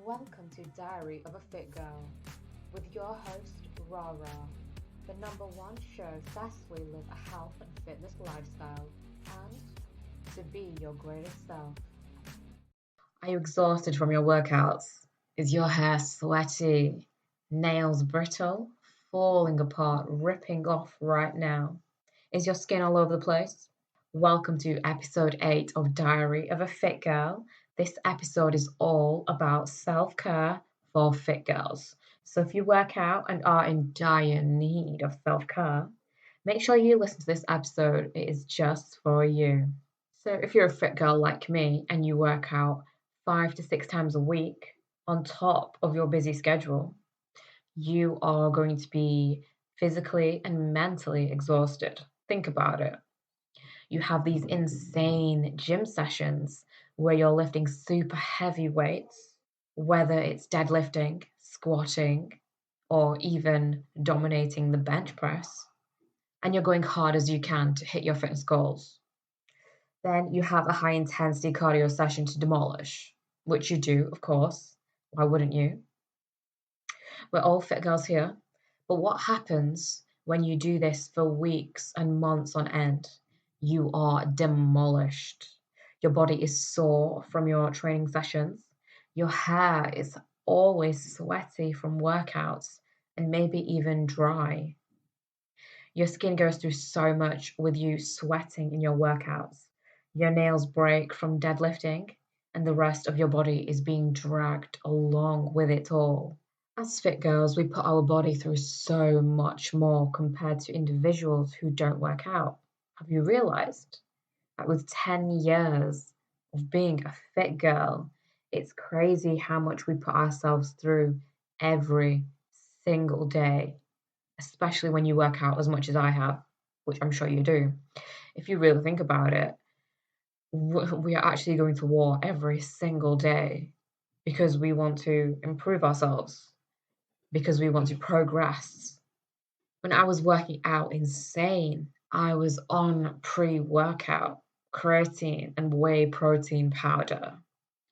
Welcome to Diary of a Fit Girl with your host, Rara, the #1 show successfully live a health and fitness lifestyle and to be your greatest self. Are you exhausted from your workouts? Is your hair sweaty, nails brittle, falling apart, ripping off right now? Is your skin all over the place? Welcome to episode 8 of Diary of a Fit Girl. This episode is all about self care for fit girls. So, if you work out and are in dire need of self care, make sure you listen to this episode. It is just for you. So, if you're a fit girl like me and you work out 5 to 6 times a week on top of your busy schedule, you are going to be physically and mentally exhausted. Think about it. You have these insane gym sessions where you're lifting super heavy weights, whether it's deadlifting, squatting, or even dominating the bench press, and you're going hard as you can to hit your fitness goals. Then you have a high intensity cardio session to demolish, which you do, of course. Why wouldn't you? We're all fit girls here. But what happens when you do this for weeks and months on end? You are demolished. Your body is sore from your training sessions. Your hair is always sweaty from workouts and maybe even dry. Your skin goes through so much with you sweating in your workouts. Your nails break from deadlifting, and the rest of your body is being dragged along with it all. As fit girls, we put our body through so much more compared to individuals who don't work out. Have you realized that with 10 years of being a fit girl, it's crazy how much we put ourselves through every single day, especially when you work out as much as I have, which I'm sure you do. If you really think about it, we are actually going to war every single day because we want to improve ourselves, because we want to progress. When I was working out insane, I was on pre-workout creatine and whey protein powder,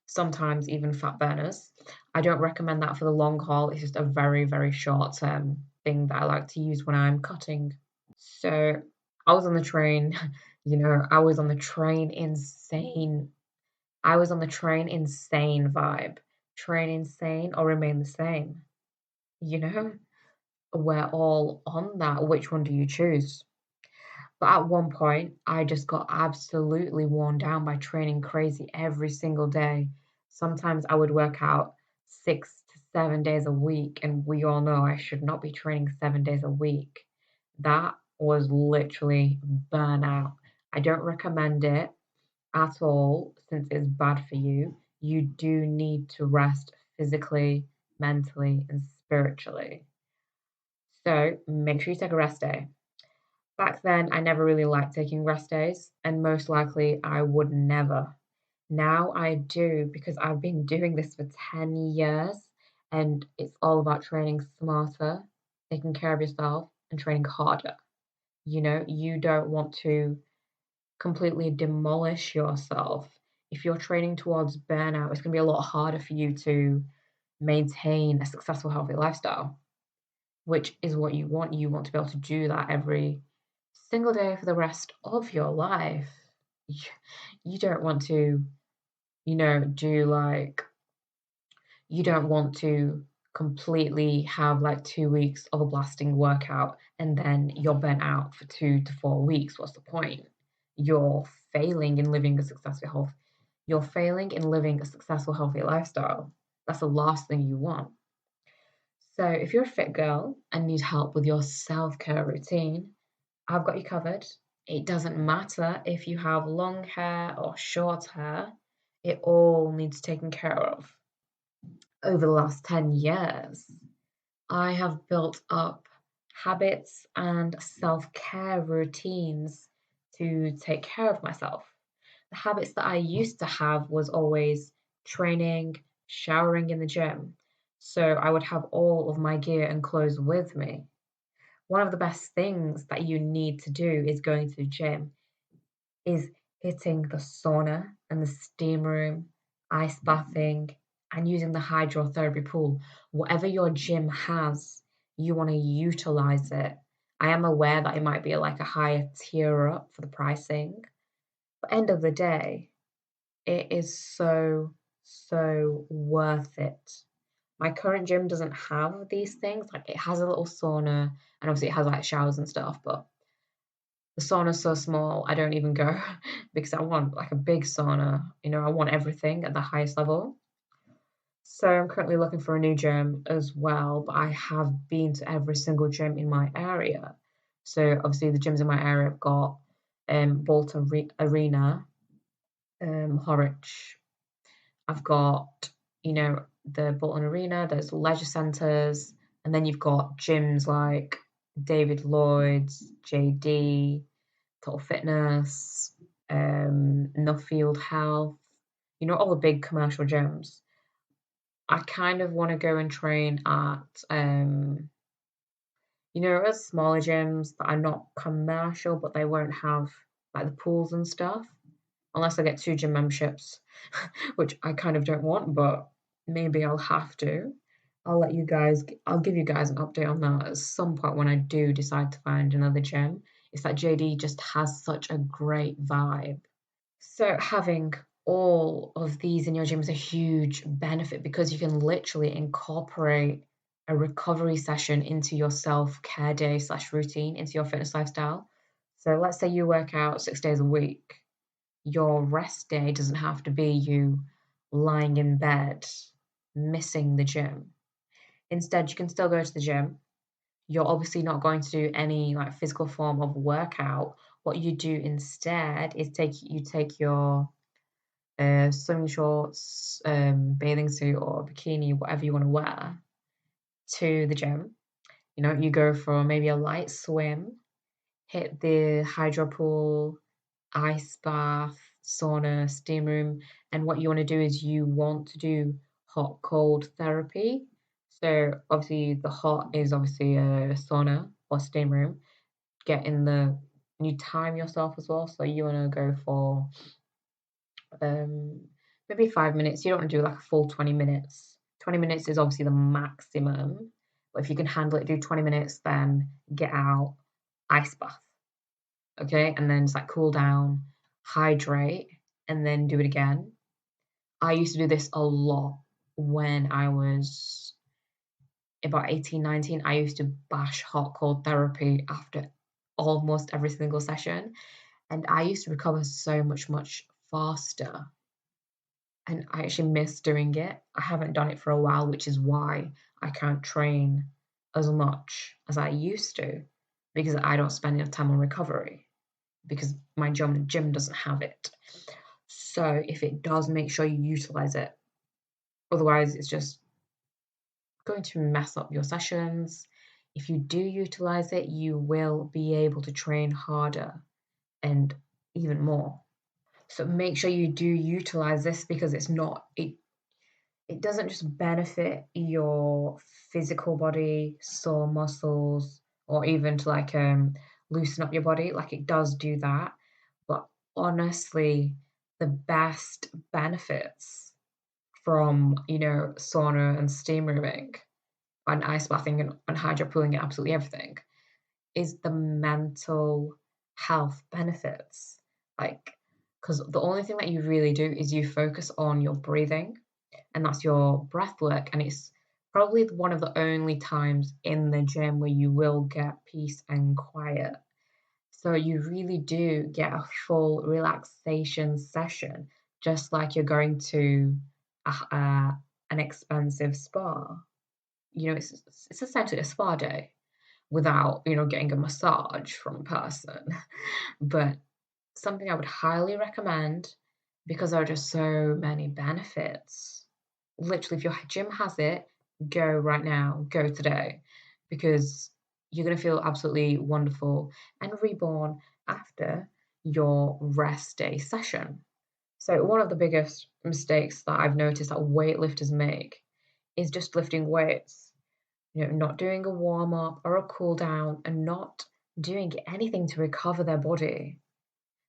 sometimes even fat burners. I don't recommend that for the long haul. It's just a very, very short term thing that I like to use when I'm cutting. So I was on the train, I was on the train insane. I was on the train insane vibe. Train insane or remain the same, you know? We're all on that. Which one do you choose? But at one point, I just got absolutely worn down by training crazy every single day. Sometimes I would work out 6 to 7 days a week, and we all know I should not be training 7 days a week. That was literally burnout. I don't recommend it at all since it's bad for you. You do need to rest physically, mentally, and spiritually. So make sure you take a rest day. Back then, I never really liked taking rest days, and most likely I would never. Now I do because I've been doing this for 10 years, and it's all about training smarter, taking care of yourself, and training harder. You don't want to completely demolish yourself. If you're training towards burnout, it's going to be a lot harder for you to maintain a successful, healthy lifestyle, which is what you want. You want to be able to do that every single day for the rest of your life. You don't want to, do like, you don't want to completely have like 2 weeks of a blasting workout and then you're burnt out for 2 to 4 weeks. What's the point? You're failing in living a successful health. You're failing in living a successful, healthy lifestyle. That's the last thing you want. So if you're a fit girl and need help with your self-care routine, I've got you covered. It doesn't matter if you have long hair or short hair, it all needs taken care of. Over the last 10 years, I have built up habits and self care routines to take care of myself. The habits that I used to have was always training, showering in the gym. So I would have all of my gear and clothes with me. One of the best things that you need to do is going to the gym, is hitting the sauna and the steam room, ice bathing, and using the hydrotherapy pool. Whatever your gym has, you want to utilize it. I am aware that it might be like a higher tier up for the pricing, but end of the day, it is so, so worth it. My current gym doesn't have these things. Like it has a little sauna and obviously it has like showers and stuff, but the sauna's so small, I don't even go because I want like a big sauna. I want everything at the highest level. So I'm currently looking for a new gym as well, but I have been to every single gym in my area. So obviously the gyms in my area have got Bolton Arena, Horwich. I've got, the Bolton Arena, there's leisure centres, and then you've got gyms like David Lloyd's, JD, Total Fitness, Nuffield Health, all the big commercial gyms. I kind of want to go and train at, smaller gyms that are not commercial, but they won't have like the pools and stuff, unless I get 2 gym memberships, which I kind of don't want, but maybe I'll have to. I'll give you guys an update on that at some point when I do decide to find another gym. It's that JD just has such a great vibe. So having all of these in your gym is a huge benefit because you can literally incorporate a recovery session into your self-care day / routine, into your fitness lifestyle. So let's say you work out 6 days a week. Your rest day doesn't have to be you lying in bed, missing the gym. Instead, you can still go to the gym. You're obviously not going to do any like physical form of workout. What you do instead is take your swimming shorts, bathing suit or bikini, whatever you want to wear, to the gym. You go for maybe a light swim, hit the hydro pool, ice bath, sauna, steam room, and what you want to do is you want to do hot cold therapy. So obviously the hot is obviously a sauna or steam room. You time yourself as well. So you want to go for um, maybe 5 minutes. You don't want to do like a full 20 minutes. 20 minutes is obviously the maximum. But if you can handle it, do 20 minutes, then get out, ice bath. Okay. And then just like cool down, hydrate, and then do it again. I used to do this a lot when I was about 18, 19. I used to bash hot cold therapy after almost every single session. And I used to recover so much, much faster. And I actually miss doing it. I haven't done it for a while, which is why I can't train as much as I used to, because I don't spend enough time on recovery, because my gym doesn't have it. So if it does, make sure you utilize it. Otherwise, it's just going to mess up your sessions. If you do utilize it, you will be able to train harder and even more. So make sure you do utilize this, because it doesn't just benefit your physical body, sore muscles, or even to like loosen up your body. Like it does do that. But honestly, the best benefits from, sauna and steam rooming and ice bathing and hydro pooling and absolutely everything is the mental health benefits. Like, because the only thing that you really do is you focus on your breathing, and that's your breath work. And it's probably one of the only times in the gym where you will get peace and quiet. So you really do get a full relaxation session, just like you're going to an expensive spa. It's essentially a spa day without, getting a massage from a person. But something I would highly recommend, because there are just so many benefits. Literally, if your gym has it, go right now, go today, because you're going to feel absolutely wonderful and reborn after your rest day session. So, one of the biggest mistakes that I've noticed that weightlifters make is just lifting weights, not doing a warm up or a cool down, and not doing anything to recover their body.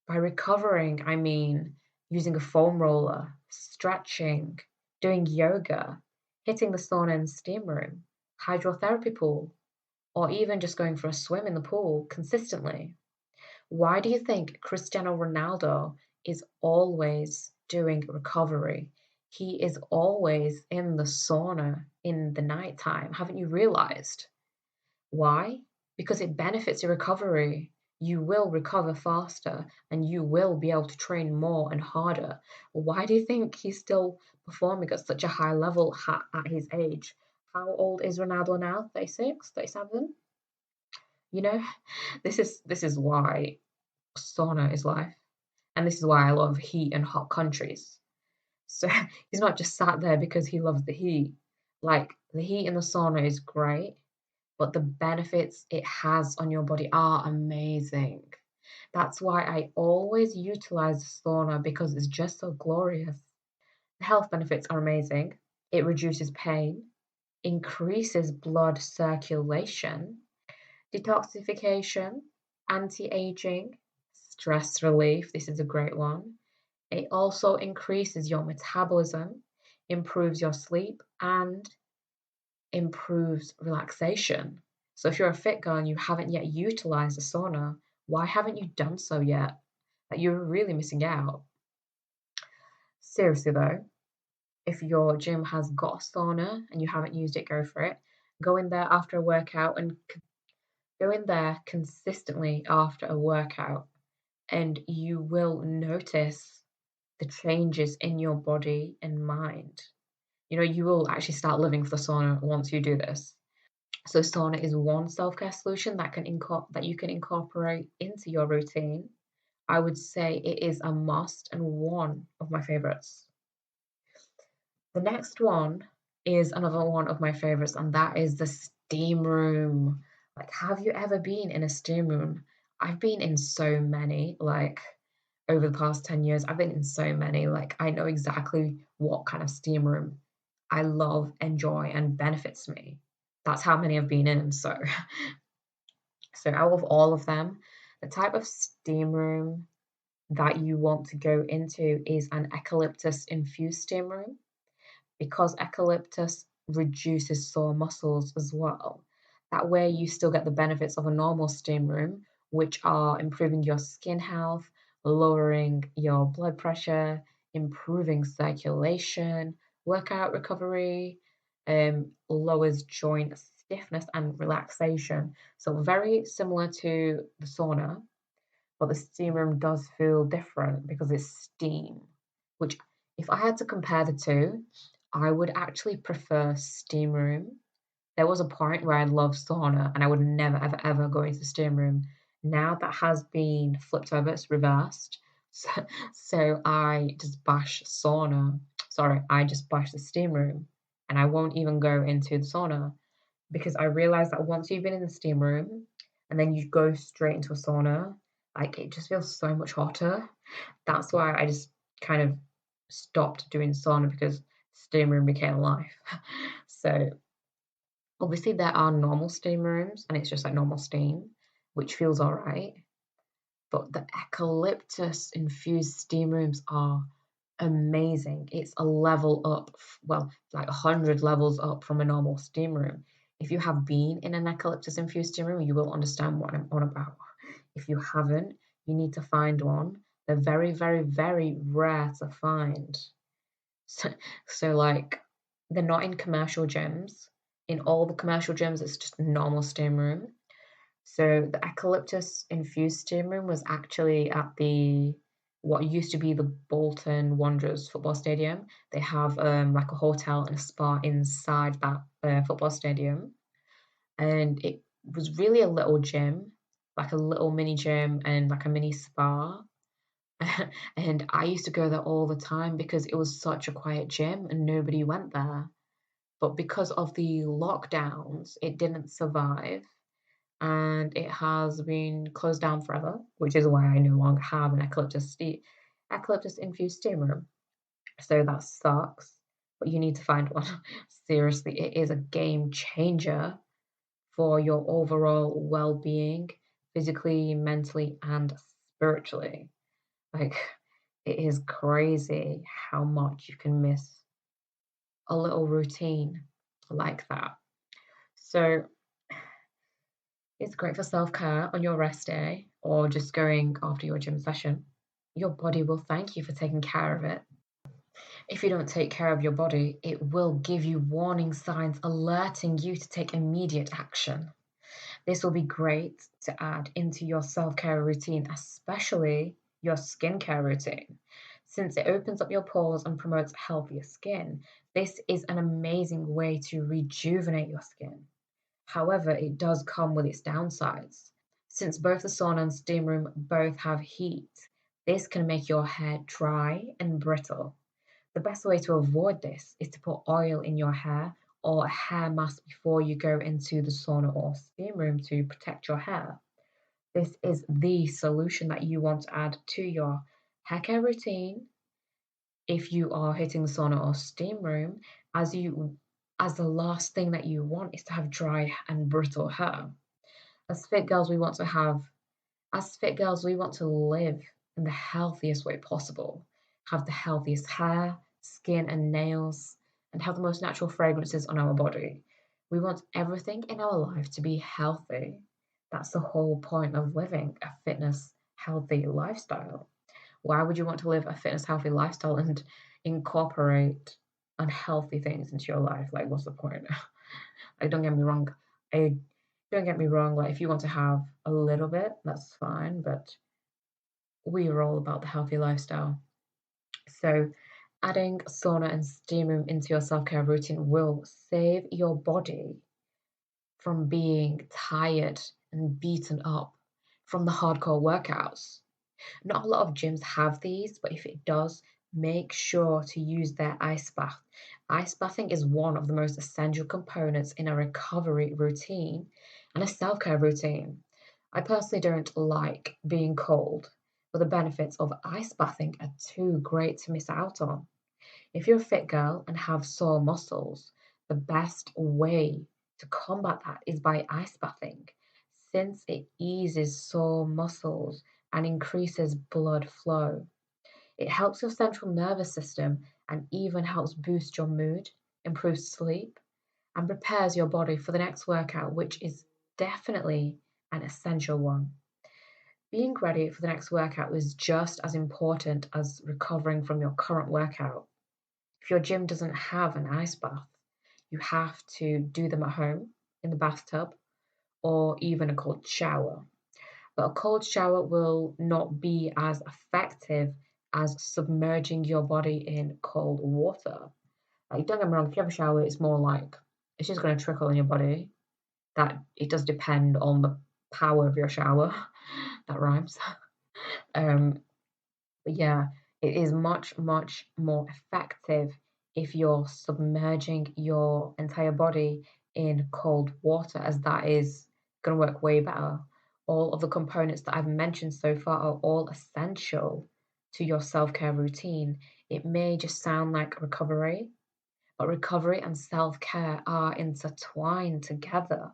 By recovering, I mean using a foam roller, stretching, doing yoga, hitting the sauna and steam room, hydrotherapy pool, or even just going for a swim in the pool consistently. Why do you think Cristiano Ronaldo is always doing recovery? He is always in the sauna in the nighttime. Haven't you realized? Why? Because it benefits your recovery. You will recover faster and you will be able to train more and harder. Why do you think he's still performing at such a high level at his age? How old is Ronaldo now? 36, 37? You know, this is why sauna is life. And this is why I love heat and hot countries. So he's not just sat there because he loves the heat. Like the heat in the sauna is great, but the benefits it has on your body are amazing. That's why I always utilize the sauna because it's just so glorious. The health benefits are amazing. It reduces pain, increases blood circulation, detoxification, anti aging, stress relief. This is a great one. It also increases your metabolism, improves your sleep, and improves relaxation. So if you're a fit girl and you haven't yet utilized a sauna, why haven't you done so yet? Like you're really missing out. Seriously though, if your gym has got a sauna and you haven't used it, go for it. Go in there after a workout and go in there consistently after a workout, and you will notice the changes in your body and mind. You will actually start living for the sauna once you do this. So sauna is one self-care solution that you can incorporate into your routine. I would say it is a must and one of my favorites. The next one is another one of my favorites, and that is the steam room. Like, have you ever been in a steam room? I've been in so many, like over the past 10 years, I've been in so many. Like, I know exactly what kind of steam room I love, enjoy, and benefits me. That's how many I've been in. So out of all of them, the type of steam room that you want to go into is an eucalyptus infused steam room because eucalyptus reduces sore muscles as well. That way, you still get the benefits of a normal steam room, which are improving your skin health, lowering your blood pressure, improving circulation, workout recovery, lowers joint stiffness and relaxation. So, very similar to the sauna, but the steam room does feel different because it's steam, which, if I had to compare the two, I would actually prefer steam room. There was a point where I loved sauna and I would never, ever, ever go into the steam room. Now that has been flipped over, it's reversed. So, so I just bash sauna. Sorry, I just bash the steam room and I won't even go into the sauna because I realize that once you've been in the steam room and then you go straight into a sauna, like it just feels so much hotter. That's why I just kind of stopped doing sauna because steam room became life. So obviously there are normal steam rooms and it's just like normal steam, which feels all right. But the eucalyptus infused steam rooms are amazing. It's a level up, well, like 100 levels up from a normal steam room. If you have been in an eucalyptus infused steam room, you will understand what I'm on about. If you haven't, you need to find one. They're very, very, very rare to find. So, so like, they're not in commercial gyms. In all the commercial gyms, it's just a normal steam room. So the eucalyptus infused steam room was actually at the what used to be the Bolton Wanderers football stadium. They have like a hotel and a spa inside that football stadium, and it was really a little gym, like a little mini gym and like a mini spa. And I used to go there all the time because it was such a quiet gym and nobody went there. But because of the lockdowns, it didn't survive and it has been closed down forever, which is why I no longer have an eucalyptus infused steam room. So that sucks, but you need to find one. Seriously, it is a game changer for your overall well-being, physically, mentally, and spiritually. Like, it is crazy how much you can miss a little routine like that. So it's great for self-care on your rest day or just going after your gym session. Your body will thank you for taking care of it. If you don't take care of your body, it will give you warning signs alerting you to take immediate action. This will be great to add into your self-care routine, especially your skincare routine. Since it opens up your pores and promotes healthier skin, this is an amazing way to rejuvenate your skin. However, it does come with its downsides. Since both the sauna and steam room both have heat, this can make your hair dry and brittle. The best way to avoid this is to put oil in your hair or a hair mask before you go into the sauna or steam room to protect your hair. This is the solution that you want to add to your hair care routine if you are hitting the sauna or steam room, as the last thing that you want is to have dry and brittle hair. As fit girls, we want to have as fit girls, we want to live in the healthiest way possible, have the healthiest hair, skin, and nails, and have the most natural fragrances on our body. We want everything in our life to be healthy. That's the whole point of living a fitness, healthy lifestyle. Why would you want to live a fitness, healthy lifestyle and incorporate unhealthy things into your life? Like, what's the point? Like, don't get me wrong. I don't get me wrong. Like, if you want to have a little bit, that's fine. But we are all about the healthy lifestyle. So, adding sauna and steam room into your self care routine will save your body from being tired and beaten up from the hardcore workouts. Not a lot of gyms have these, but if it does, make sure to use their ice bath. Ice bathing is one of the most essential components in a recovery routine and a self care routine. I personally don't like being cold, but the benefits of ice bathing are too great to miss out on. If you're a fit girl and have sore muscles, the best way to combat that is by ice bathing, since it eases sore muscles and increases blood flow. It helps your central nervous system and even helps boost your mood, improves sleep, and prepares your body for the next workout, which is definitely an essential one. Being ready for the next workout is just as important as recovering from your current workout. If your gym doesn't have an ice bath, you have to do them at home in the bathtub or even a cold shower. But a cold shower will not be as effective as submerging your body in cold water. Like, don't get me wrong, if you have a shower, it's more like it's just going to trickle in your body. That it does depend on the power of your shower. That rhymes. Um, but yeah, it is much, much more effective if you're submerging your entire body in cold water, as that is going to work way better. All of the components that I've mentioned so far are all essential to your self care routine. It may just sound like recovery, but recovery and self care are intertwined together.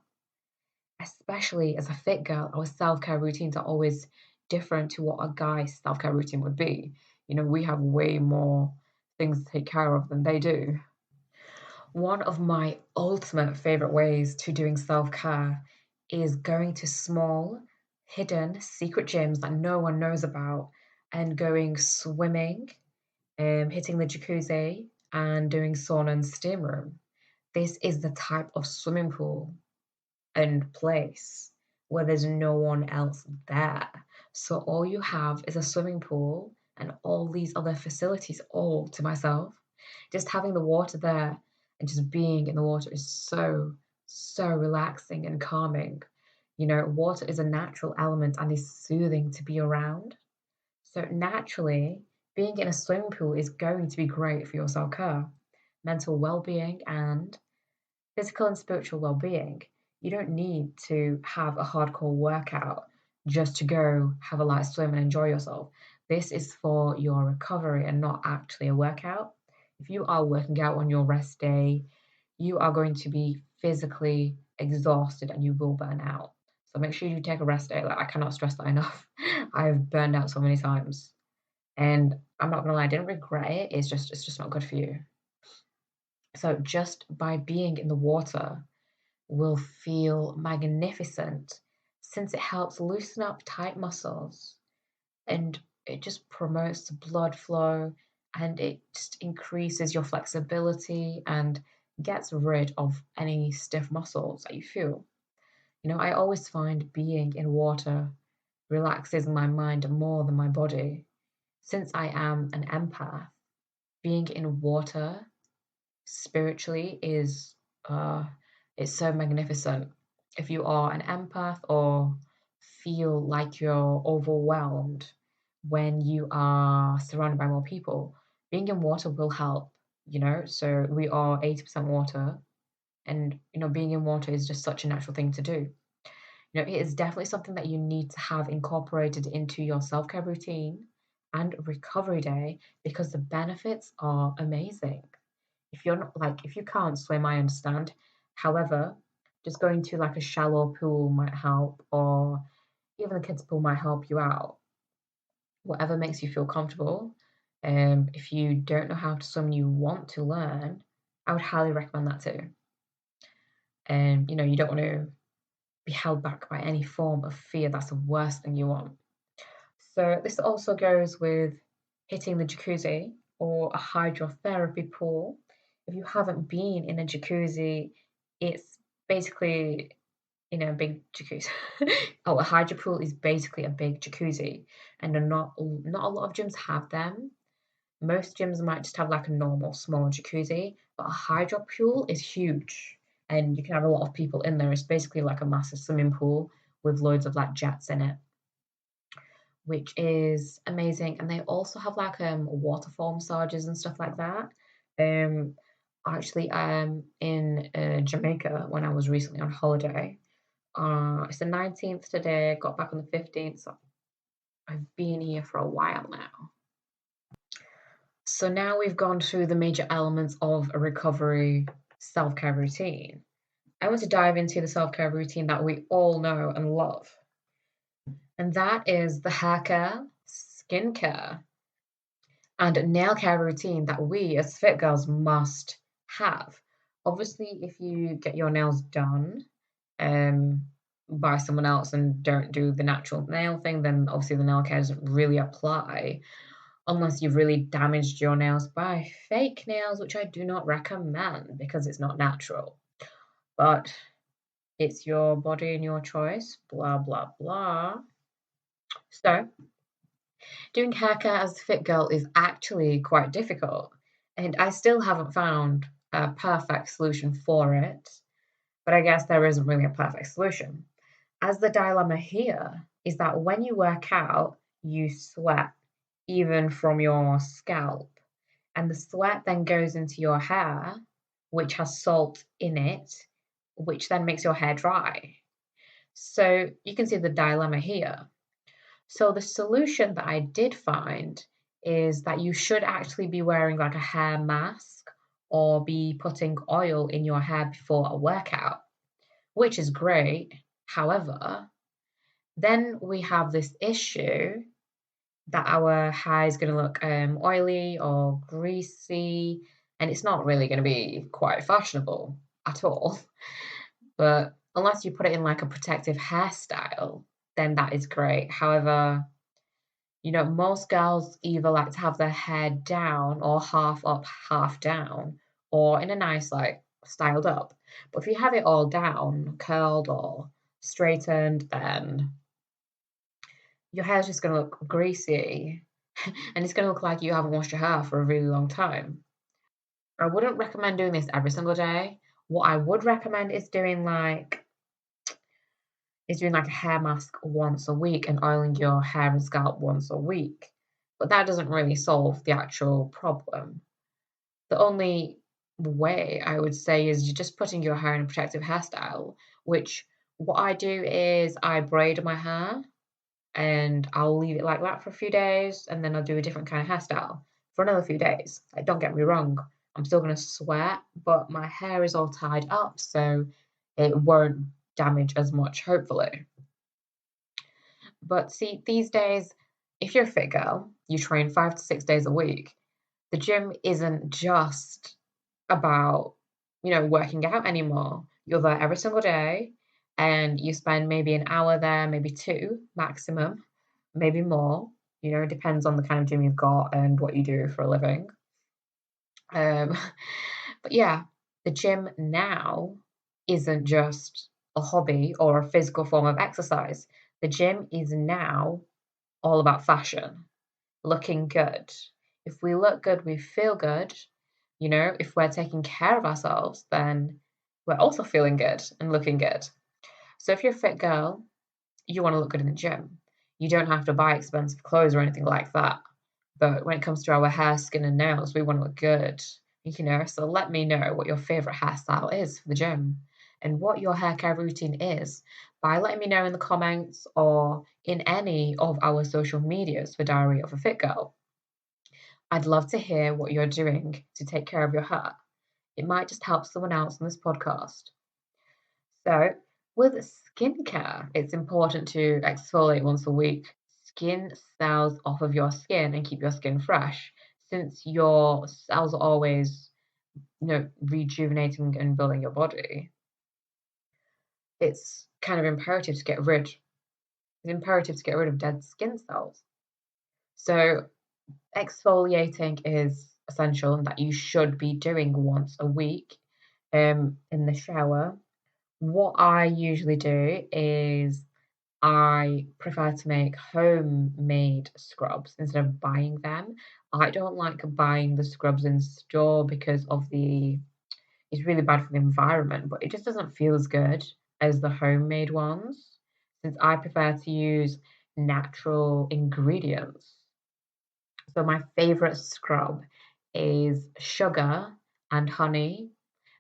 Especially as a fit girl, our self care routines are always different to what a guy's self care routine would be. You know, we have way more things to take care of than they do. One of my ultimate favorite ways to doing self care is going to small, hidden, secret gyms that no one knows about and going swimming, hitting the jacuzzi, and doing sauna and steam room. This is the type of swimming pool and place where there's no one else there. So all you have is a swimming pool and all these other facilities all to myself. Just having the water there and just being in the water is so, so relaxing and calming. You know, water is a natural element and is soothing to be around. So naturally, being in a swimming pool is going to be great for your self care, mental well being, and physical and spiritual well being. You don't need to have a hardcore workout just to go have a light swim and enjoy yourself. This is for your recovery and not actually a workout. If you are working out on your rest day, you are going to be physically exhausted and you will burn out. So make sure you take a rest day. Like, I cannot stress that enough. I've burned out so many times. And I'm not gonna lie, I didn't regret it. It's just not good for you. So just by being in the water will feel magnificent since it helps loosen up tight muscles and it just promotes the blood flow and it just increases your flexibility and gets rid of any stiff muscles that you feel. I always find being in water relaxes my mind more than my body. Since I am an empath, being in water spiritually is uh it's so magnificent. If you are an empath or feel like you're overwhelmed when you are surrounded by more people, being in water will help. So we are 80% water, and being in water is just such a natural thing to do. It is definitely something that you need to have incorporated into your self-care routine and recovery day because the benefits are amazing. If you can't swim, I understand. However, just going to like a shallow pool might help, or even the kids' pool might help you out. Whatever makes you feel comfortable. If you don't know how to swim and you want to learn, I would highly recommend that too. And you don't want to be held back by any form of fear. That's the worst thing you want. So this also goes with hitting the jacuzzi or a hydrotherapy pool. If you haven't been in a jacuzzi, it's basically a big jacuzzi. Oh, a hydro pool is basically a big jacuzzi, and not a lot of gyms have them. Most gyms might just have like a normal small jacuzzi, but a hydro pool is huge, and you can have a lot of people in there. It's basically like a massive swimming pool with loads of like jets in it, which is amazing. And they also have like waterfall massages and stuff like that. Um, actually, in Jamaica when I was recently on holiday. It's the 19th today. Got back on the 15th, so I've been here for a while now. So now we've gone through the major elements of a recovery self-care routine. I want to dive into the self-care routine that we all know and love. And that is the hair care, skincare, and nail care routine that we as fit girls must have. Obviously, if you get your nails done um, by someone else and don't do the natural nail thing, then obviously the nail care doesn't really apply unless you've really damaged your nails by fake nails, which I do not recommend because it's not natural. But it's your body and your choice, blah, blah, blah. So, doing hair care as a fit girl is actually quite difficult, and I still haven't found a perfect solution for it. But I guess there isn't really a perfect solution. As the dilemma here is that when you work out, you sweat, even from your scalp. And the sweat then goes into your hair, which has salt in it, which then makes your hair dry. So you can see the dilemma here. So the solution that I did find is that you should actually be wearing like a hair mask or be putting oil in your hair before a workout, which is great. However, then we have this issue that our hair is going to look oily or greasy, and it's not really going to be quite fashionable at all. But unless you put it in like a protective hairstyle, then that is great. However, most girls either like to have their hair down or half up, half down, or in a nice, like, styled up. But if you have it all down, curled or straightened, then your hair's just going to look greasy and it's going to look like you haven't washed your hair for a really long time. I wouldn't recommend doing this every single day. What I would recommend is doing like a hair mask once a week and oiling your hair and scalp once a week. But that doesn't really solve the actual problem. The only way I would say is you're just putting your hair in a protective hairstyle, which what I do is I braid my hair and I'll leave it like that for a few days and then I'll do a different kind of hairstyle for another few days. Like, don't get me wrong, I'm still going to sweat, but my hair is all tied up, so it won't damage as much, hopefully. But see, these days, if you're a fit girl, you train 5 to 6 days a week. The gym isn't just about, working out anymore. You're there every single day and you spend maybe an hour there, maybe two maximum, maybe more. It depends on the kind of gym you've got and what you do for a living. Um, but yeah, the gym now isn't just a hobby or a physical form of exercise. The gym is now all about fashion, looking good. If we look good, we feel good. If we're taking care of ourselves, then we're also feeling good and looking good. So if you're a fit girl, you want to look good in the gym. You don't have to buy expensive clothes or anything like that. But when it comes to our hair, skin, and nails, we want to look good. So let me know what your favorite hairstyle is for the gym and what your hair care routine is by letting me know in the comments or in any of our social medias for Diary of a Fit Girl. I'd love to hear what you're doing to take care of your hair. It might just help someone else on this podcast. So, with skincare, it's important to exfoliate once a week. Skin cells off of your skin and keep your skin fresh, since your cells are always, rejuvenating and building your body. It's kind of imperative to get rid. It's imperative to get rid of dead skin cells. So, exfoliating is essential and that you should be doing once a week in the shower. What I usually do is I prefer to make homemade scrubs instead of buying them. I don't like buying the scrubs in store because it's really bad for the environment, but it just doesn't feel as good as the homemade ones since I prefer to use natural ingredients. So my favorite scrub is sugar and honey,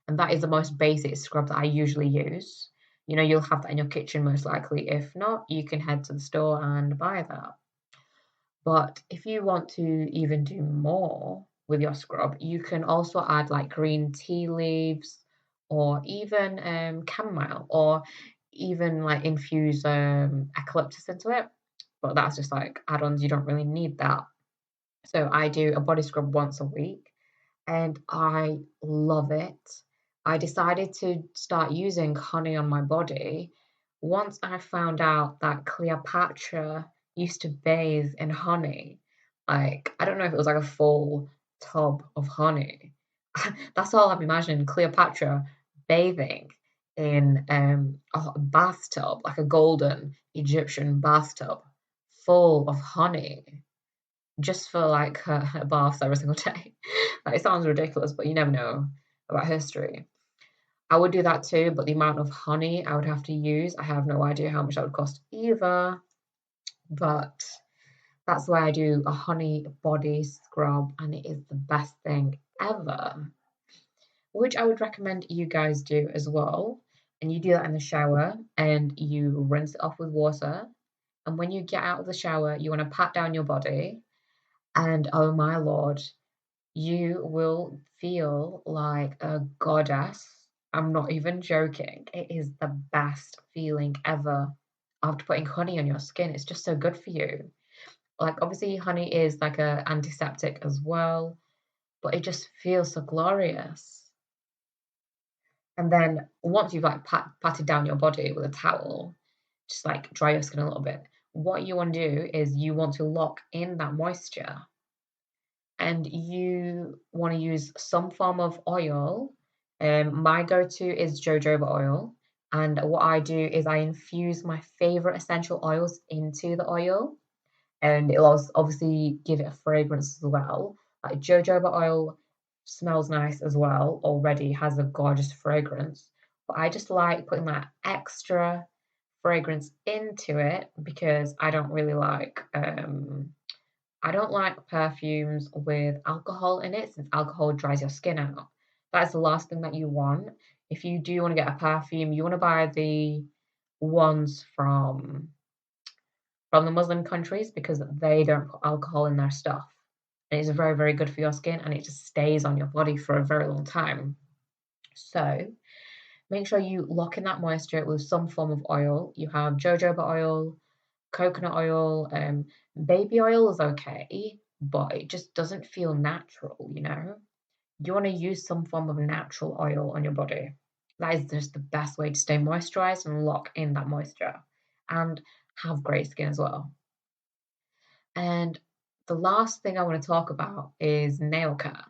and that is the most basic scrub that I usually use. You'll have that in your kitchen most likely. If not, you can head to the store and buy that. But if you want to even do more with your scrub, you can also add like green tea leaves or even chamomile or even like infuse eucalyptus into it. But that's just like add-ons. You don't really need that. So I do a body scrub once a week and I love it. I decided to start using honey on my body once I found out that Cleopatra used to bathe in honey. Like, I don't know if it was like a full tub of honey. That's all I'm imagining, Cleopatra bathing in a bathtub, like a golden Egyptian bathtub full of honey just for like her baths every single day. Like, it sounds ridiculous, but you never know about history. I would do that too, but the amount of honey I would have to use, I have no idea how much that would cost either. But that's why I do a honey body scrub, and it is the best thing ever, which I would recommend you guys do as well. And you do that in the shower and you rinse it off with water. And when you get out of the shower, you want to pat down your body. And oh my lord, you will feel like a goddess. I'm not even joking. It is the best feeling ever after putting honey on your skin. It's just so good for you. Like, obviously, honey is like a antiseptic as well, but it just feels so glorious. And then once you've like patted down your body with a towel, just like dry your skin a little bit, what you want to do is you want to lock in that moisture and you want to use some form of oil. My go-to is jojoba oil. And what I do is I infuse my favorite essential oils into the oil. And it'll also obviously give it a fragrance as well. Like jojoba oil smells nice as well, already has a gorgeous fragrance. But I just like putting that extra fragrance into it because I don't like perfumes with alcohol in it since alcohol dries your skin out. That's the last thing that you want. If you do want to get a perfume, you want to buy the ones from the Muslim countries because they don't put alcohol in their stuff. And it's very, very good for your skin and it just stays on your body for a very long time. So make sure you lock in that moisture with some form of oil. You have jojoba oil, coconut oil, baby oil is okay, but it just doesn't feel natural. you want to use some form of natural oil on your body. That is just the best way to stay moisturized and lock in that moisture and have great skin as well. And the last thing I want to talk about is nail care.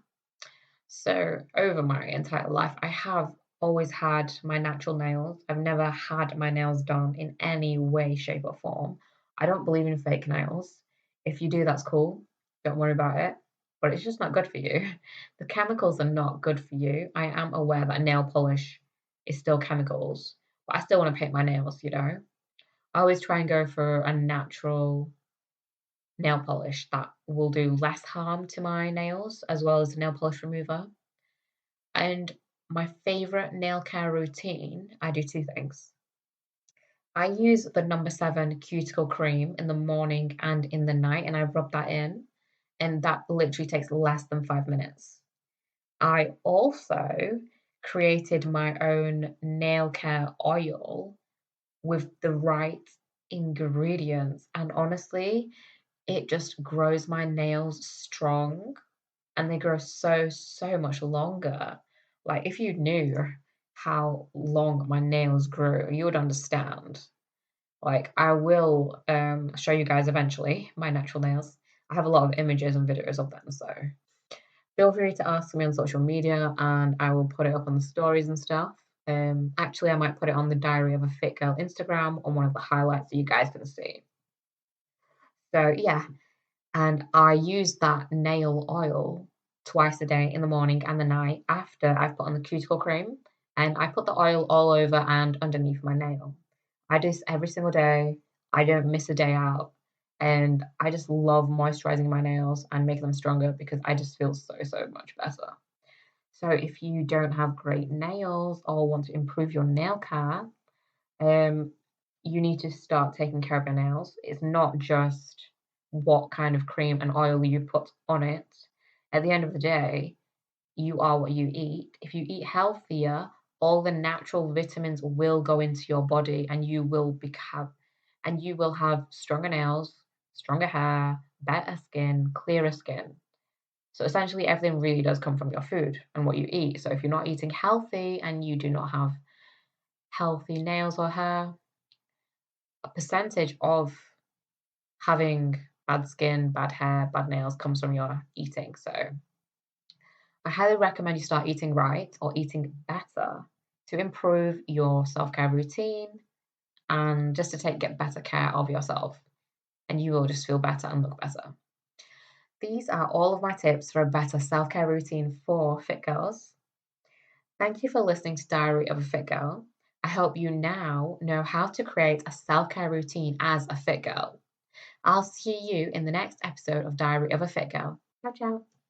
So, over my entire life, I have always had my natural nails. I've never had my nails done in any way, shape, or form. I don't believe in fake nails. If you do, that's cool. Don't worry about it. But it's just not good for you. The chemicals are not good for you. I am aware that nail polish is still chemicals, but I still want to paint my nails, you know? I always try and go for a natural nail polish that will do less harm to my nails, as well as a nail polish remover. And my favorite nail care routine, I do two things. I use the number 7 cuticle cream in the morning and in the night, and I rub that in, and that literally takes less than 5 minutes. I also created my own nail care oil with the right ingredients, and honestly, it just grows my nails strong and they grow so much longer. Like if you knew how long my nails grew, you would understand. Like I will show you guys eventually my natural nails. I have a lot of images and videos of them, so feel free to ask me on social media and I will put it up on the stories and stuff. Actually, I might put it on the Diary of a Fit Girl Instagram on one of the highlights that you guys can see. So yeah, and I use that nail oil twice a day in the morning and the night after I've put on the cuticle cream. And I put the oil all over and underneath my nail. I do this every single day. I don't miss a day out. And I just love moisturizing my nails and making them stronger because I just feel so much better. So if you don't have great nails or want to improve your nail care, um, you need to start taking care of your nails. It's not just what kind of cream and oil you put on it. At the end of the day, you are what you eat. If you eat healthier, all the natural vitamins will go into your body and you will have stronger nails, stronger hair, better skin, clearer skin. So essentially everything really does come from your food and what you eat. So if you're not eating healthy and you do not have healthy nails or hair, a percentage of having bad skin, bad hair, bad nails comes from your eating. So I highly recommend you start eating right or eating better to improve your self-care routine and just to get better care of yourself. And you will just feel better and look better. These are all of my tips for a better self-care routine for fit girls. Thank you for listening to Diary of a Fit Girl. I hope you now know how to create a self-care routine as a fit girl. I'll see you in the next episode of Diary of a Fit Girl. Ciao, ciao.